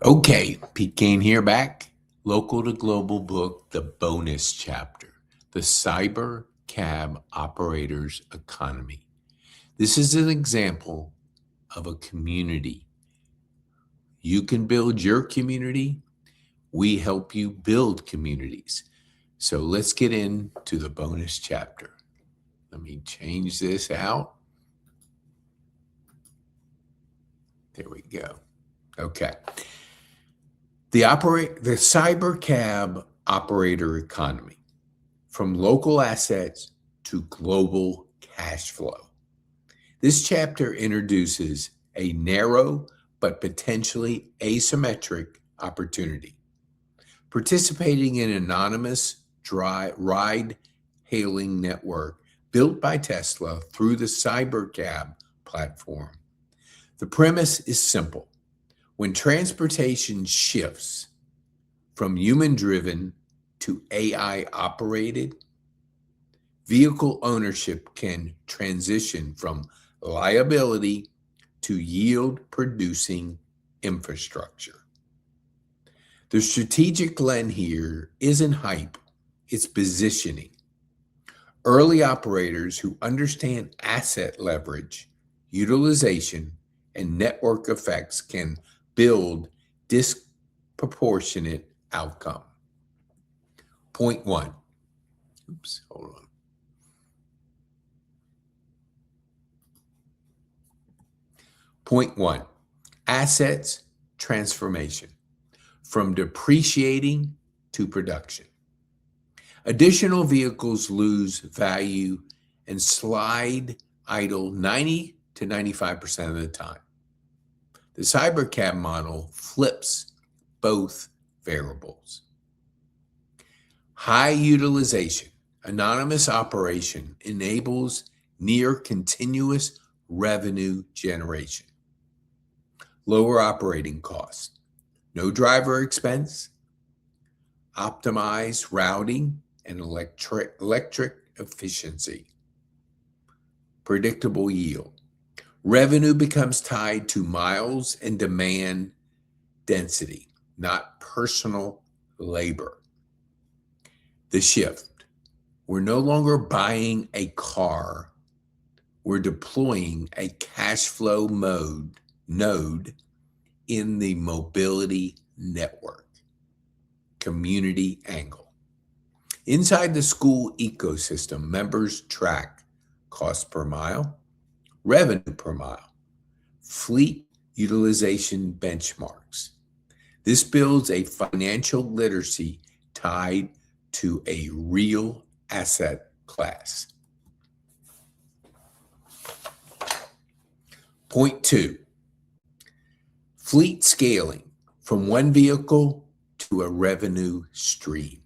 Okay, Pete Kane here, back. Local to Global book, the bonus chapter, the Cyber Cab Operator's Economy. This is an example of a community. You can build your community. We help you build communities. So let's get into the bonus chapter. Let me change this out. There we go. Okay. The cyber cab operator economy, from local assets to global cash flow. This chapter introduces a narrow but potentially asymmetric opportunity. Participating in an anonymous ride hailing network built by Tesla through the CyberCab platform. The premise is simple. When transportation shifts from human-driven to AI-operated, vehicle ownership can transition from liability to yield-producing infrastructure. The strategic lens here isn't hype, it's positioning. Early operators who understand asset leverage, utilization, and network effects can build disproportionate outcome. Point one. Oops, hold on. Point one, assets transformation from depreciating to production. Additional vehicles lose value and slide idle 90 to 95% of the time. The CyberCab model flips both variables. High utilization, anonymous operation enables near continuous revenue generation. Lower operating costs, no driver expense, optimized routing and electric efficiency. Predictable yield. Revenue becomes tied to miles and demand density, not personal labor. The shift. We're no longer buying a car. We're deploying a cash flow node in the mobility network. Community angle. Inside the school ecosystem, members track cost per mile, revenue per mile, fleet utilization benchmarks. This builds a financial literacy tied to a real asset class. Point two, fleet scaling from one vehicle to a revenue stream.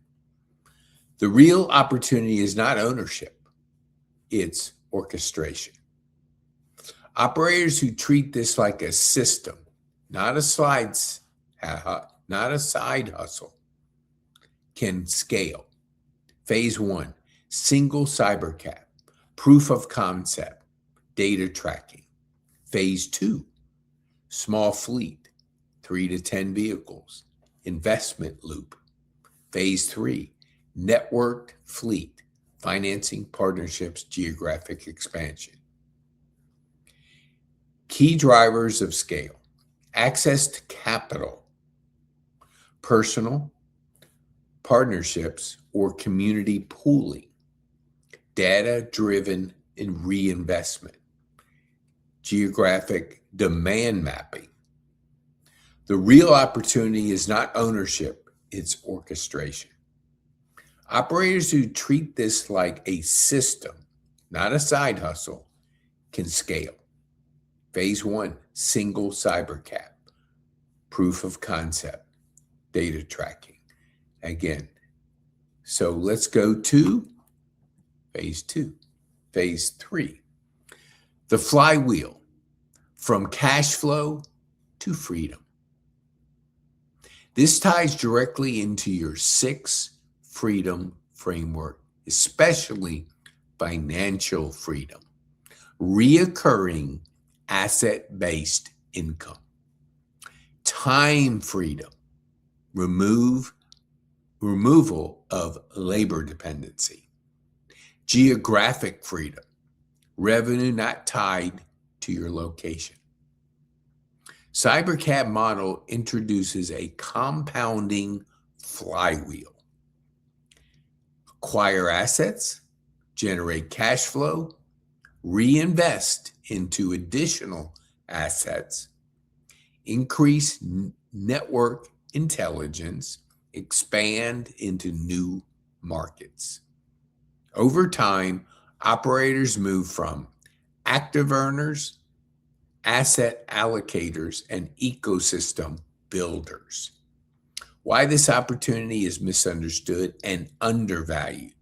The real opportunity is not ownership, it's orchestration. Operators who treat this like a system, not a side hustle, can scale. Phase one, single cybercab, proof of concept, data tracking. Phase two, small fleet, 3 to 10 vehicles, investment loop. Phase three, networked fleet, financing partnerships, geographic expansion. Key drivers of scale: access to capital, personal, partnerships, or community pooling, data-driven and reinvestment, geographic demand mapping. The real opportunity is not ownership, it's orchestration. Operators who treat this like a system, not a side hustle, can scale. Phase one, single cybercab, proof of concept, data tracking. Again, so let's go to phase two. Phase three, the flywheel, from cash flow to freedom. This ties directly into your 6 freedom framework, especially financial freedom, reoccurring asset-based income, time freedom, removal of labor dependency, geographic freedom, revenue not tied to your location. CyberCab model introduces a compounding flywheel. Acquire assets, generate cash flow, reinvest into additional assets, increase network intelligence, expand into new markets. Over time, operators move from active earners, asset allocators, and ecosystem builders. Why this opportunity is misunderstood and undervalued.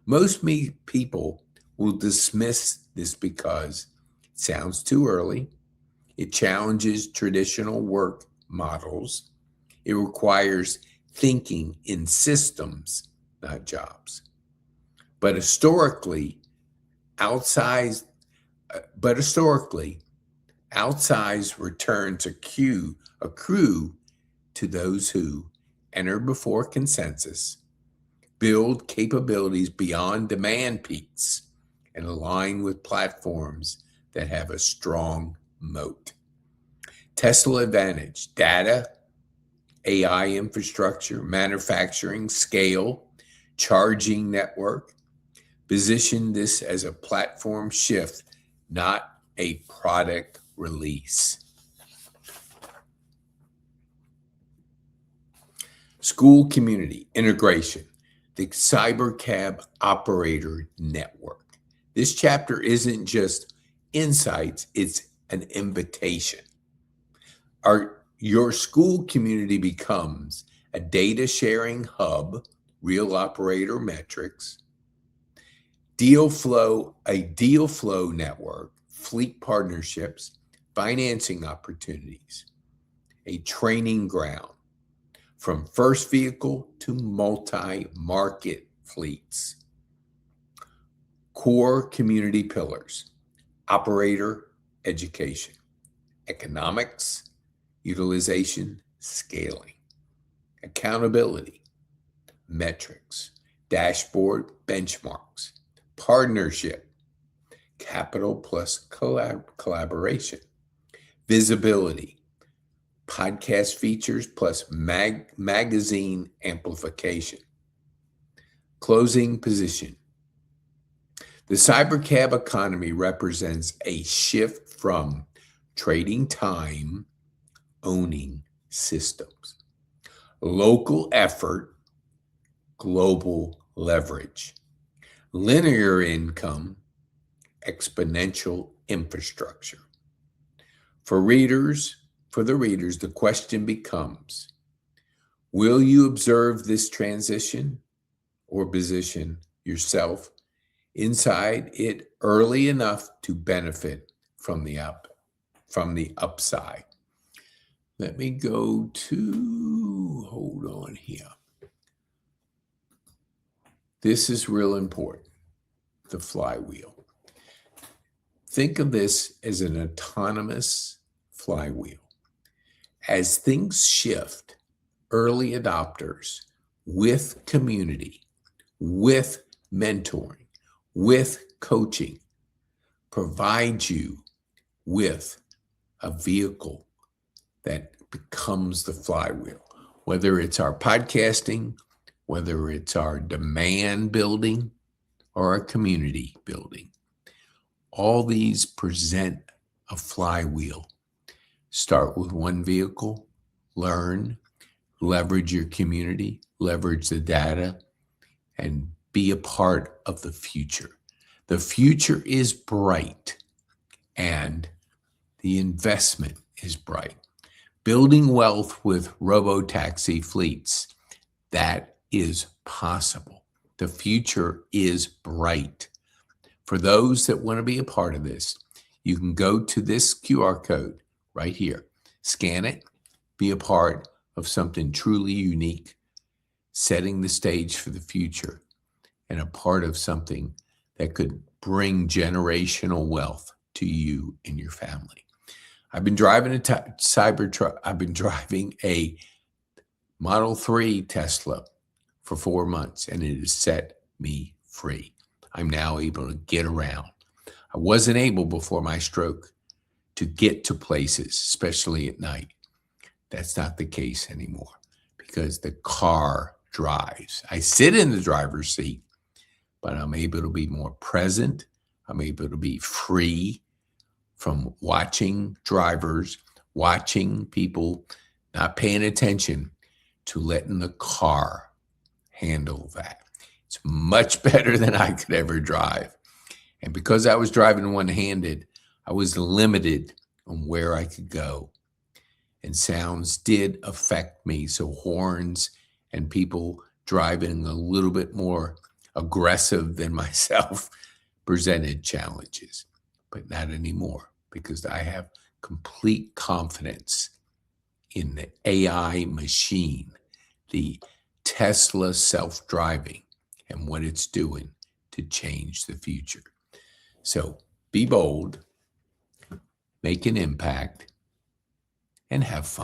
Most people will dismiss this because it sounds too early. It challenges traditional work models. It requires thinking in systems, not jobs. But historically, outsized returns accrue to those who enter before consensus, build capabilities beyond demand peaks, and align with platforms that have a strong moat. Tesla advantage: data, AI infrastructure, manufacturing, scale, charging network. Position this as a platform shift, not a product release. School community integration, the CyberCab operator network. This chapter isn't just insights, it's an invitation. Your school community becomes a data sharing hub, real operator metrics, a deal flow network, fleet partnerships, financing opportunities, a training ground from first vehicle to multi-market fleets. Core community pillars: operator education, economics, utilization, scaling, accountability, metrics, dashboard, benchmarks, partnership, capital plus collaboration, visibility, podcast features plus magazine amplification. Closing position. The CyberCab economy represents a shift from trading time, owning systems. Local effort, global leverage. Linear income, exponential infrastructure. For the readers, the question becomes, will you observe this transition or position yourself inside it early enough to benefit from the upside? Let me go to, hold on here. This is real important, the flywheel. Think of this as an autonomous flywheel. As things shift, early adopters with community, with mentoring, with coaching, provide you with a vehicle that becomes the flywheel. Whether it's our podcasting, whether it's our demand building or our community building, all these present a flywheel. Start with one vehicle, learn, leverage your community, leverage the data, and be a part of the future. The future is bright, and the investment is bright. Building wealth with robo-taxi fleets, that is possible. The future is bright. For those that want to be a part of this, you can go to this QR code right here, scan it, be a part of something truly unique, setting the stage for the future, and a part of something that could bring generational wealth to you and your family. I've been driving a Cybertruck. I've been driving a Model 3 Tesla for 4 months, and it has set me free. I'm now able to get around. I wasn't able before my stroke to get to places, especially at night. That's not the case anymore because the car drives. I sit in the driver's seat, but I'm able to be more present. I'm able to be free from watching drivers, watching people, not paying attention to letting the car handle that. It's much better than I could ever drive. And because I was driving one-handed, I was limited on where I could go. And sounds did affect me. So horns and people driving a little bit more aggressive than myself presented challenges, but not anymore because I have complete confidence in the AI machine, the Tesla self-driving, and what it's doing to change the future. So be bold, make an impact, and have fun.